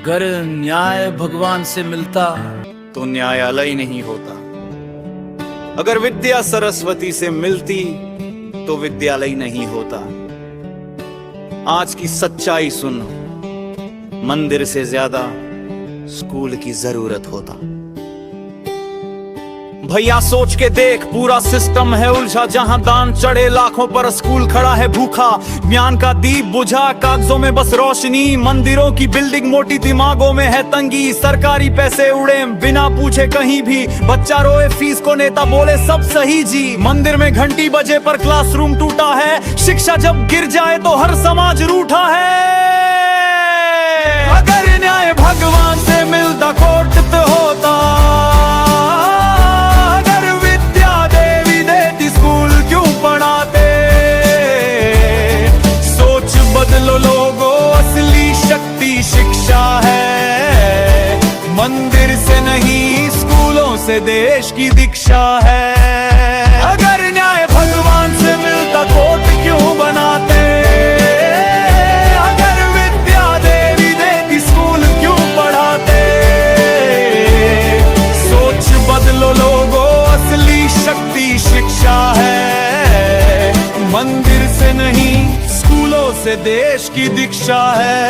अगर न्याय भगवान से मिलता तो न्यायालय नहीं होता। अगर विद्या सरस्वती से मिलती तो विद्यालय नहीं होता। आज की सच्चाई सुन, मंदिर से ज्यादा स्कूल की जरूरत होता। भैया सोच के देख, पूरा सिस्टम है उलझा। जहां दान चढ़े लाखों पर स्कूल खड़ा है भूखा। ज्ञान का दीप बुझा, कागजों में बस रोशनी। मंदिरों की बिल्डिंग मोटी, दिमागों में है तंगी। सरकारी पैसे उड़े बिना पूछे कहीं भी। बच्चा रोए फीस को, नेता बोले सब सही जी। मंदिर में घंटी बजे पर क्लासरूम टूटा है। शिक्षा जब गिर जाए तो हर समाज रूठा है। अगर न्याय भगवान से मिलता कोर्ट तो होता। बदलो लोगों, असली शक्ति शिक्षा है। मंदिर से नहीं, स्कूलों से देश की दीक्षा है। अगर न्याय भगवान से मिलता कोर्ट क्यों बनाते। अगर विद्या देवी देती स्कूल क्यों पढ़ाते। सोच बदलो लोगों, असली शक्ति शिक्षा है। मंदिर से नहीं, स्कूलों से देश की दीक्षा है।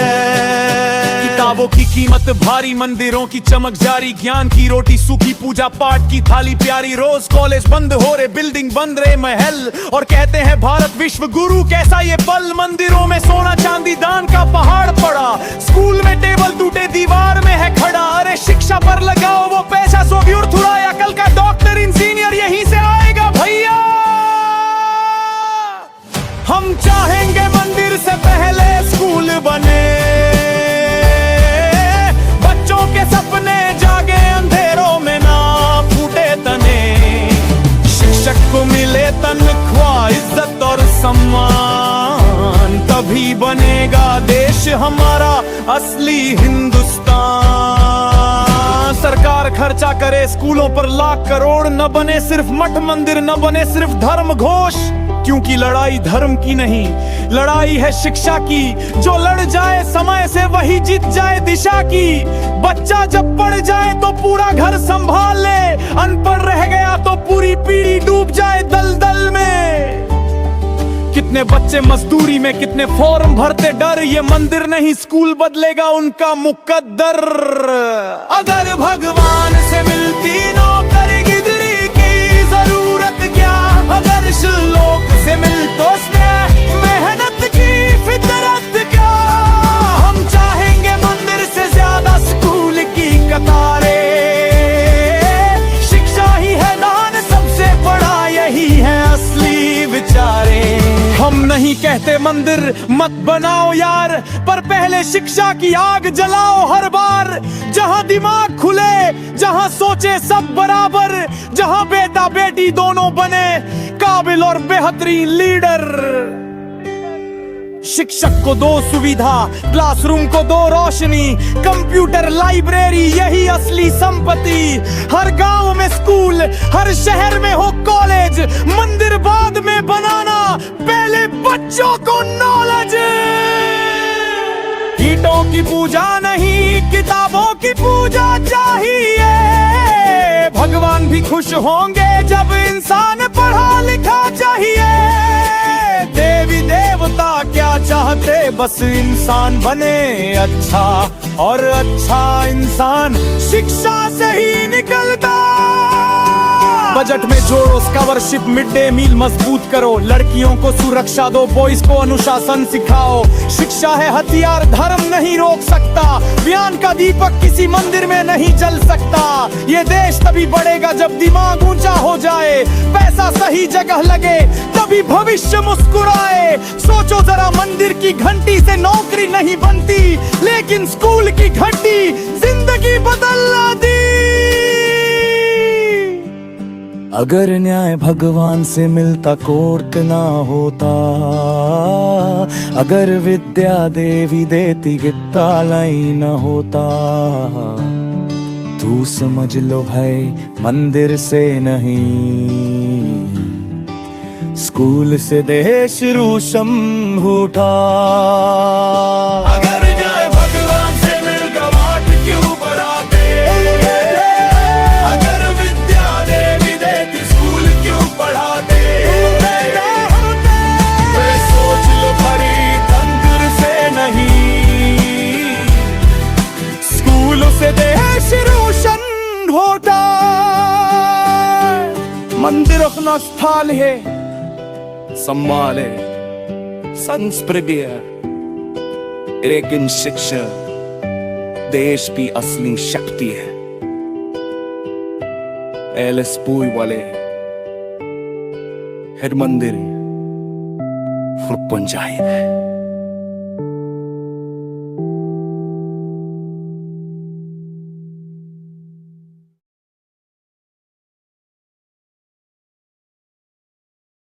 किताबों की कीमत भारी, मंदिरों की चमक जारी। ज्ञान की रोटी सूखी, पूजा पाठ की थाली प्यारी। रोज कॉलेज बंद हो रहे, बिल्डिंग बंद रहे महल। और कहते हैं भारत विश्व गुरु, कैसा ये पल। मंदिरों में सोना चांदी दान का पहाड़ पड़ा। स्कूल में टेबल टूटे, दीवार में है खड़ा। अरे शिक्षा पर लगाओ वो पैसा, सो थुराया। कल का डॉक्टर इंजीनियर यहीं से आएगा भैया। हम चाहेंगे मंदिर से पहले स्कूल बने। बच्चों के सपने जागे, अंधेरों में ना फूटे तने। शिक्षक को मिले तनख्वाह, इज्जत और सम्मान। तभी बनेगा देश हमारा असली हिंदुस्तान। सरकार खर्चा करे स्कूलों पर लाख करोड़। न बने सिर्फ मठ मंदिर, न बने सिर्फ धर्म घोष। क्योंकि लड़ाई धर्म की नहीं, लड़ाई है शिक्षा की। जो लड़ जाए समय से वही जीत जाए दिशा की। बच्चा जब पढ़ जाए तो पूरा घर संभाल ले। अनपढ़ रह गया तो पूरी पीढ़ी डूब जाए दलदल में। कितने बच्चे मजदूरी में, कितने फॉर्म भरते डर। ये मंदिर नहीं स्कूल बदलेगा उनका मुकद्दर। अगर भगवान से मिलती नौकरी गिदरी की जरूरत क्या। अगर श्लोक से मिल तो मेहनत की फितरत क्या। हम चाहेंगे मंदिर से ज्यादा स्कूल की कतारें। शिक्षा ही है दान सबसे बड़ा, यही है असली विचारे। हम नहीं कहते मंदिर मत बनाओ यार, पर पहले शिक्षा की आग जलाओ हर बार। जहां दिमाग खुले, जहां सोचे सब बराबर। जहां बेटा बेटी दोनों बने काबिल और बेहतरीन लीडर। शिक्षक को दो सुविधा, क्लासरूम को दो रोशनी। कंप्यूटर लाइब्रेरी यही असली संपत्ति। हर गांव में स्कूल, हर शहर में हो कॉलेज। मंदिर बाद में बनाना, पहले बच्चों को नॉलेज। कीटों की पूजा नहीं, किताबों की पूजा चाहिए। भगवान भी खुश होंगे जब इंसान पढ़ा लिखा चाहिए। देवी देवता क्या चाहते, बस इंसान बने अच्छा। और अच्छा इंसान शिक्षा से ही निकलता। बजट में जोड़ो स्कॉलरशिप, मिड डे मील मजबूत करो। लड़कियों को सुरक्षा दो, बॉयज को अनुशासन सिखाओ। शिक्षा है हथियार, धर्म नहीं रोक सकता। ज्ञान का दीपक किसी मंदिर में नहीं जल सकता। ये देश तभी बढ़ेगा जब दिमाग ऊंचा हो जाए। पैसा सही जगह लगे तभी भविष्य मुस्कुराए। सोचो जरा, मंदिर की घंटी से नौकरी नहीं बनती, लेकिन स्कूल की घंटी जिंदगी बदलना दी। अगर न्याय भगवान से मिलता कोर्ट ना होता। अगर विद्या देवी देती विद्यालय न होता। तू समझ लो भाई, मंदिर से नहीं स्कूल से देश रोशन उठा। अगर न्याय भगवान से मिल गवा Förtrocknastal है सम्मान है संस्कृतिय लेकिन शिक्षा देश की असली शक्ति है एलएसपुई वाले हर मंदिर पंचायत है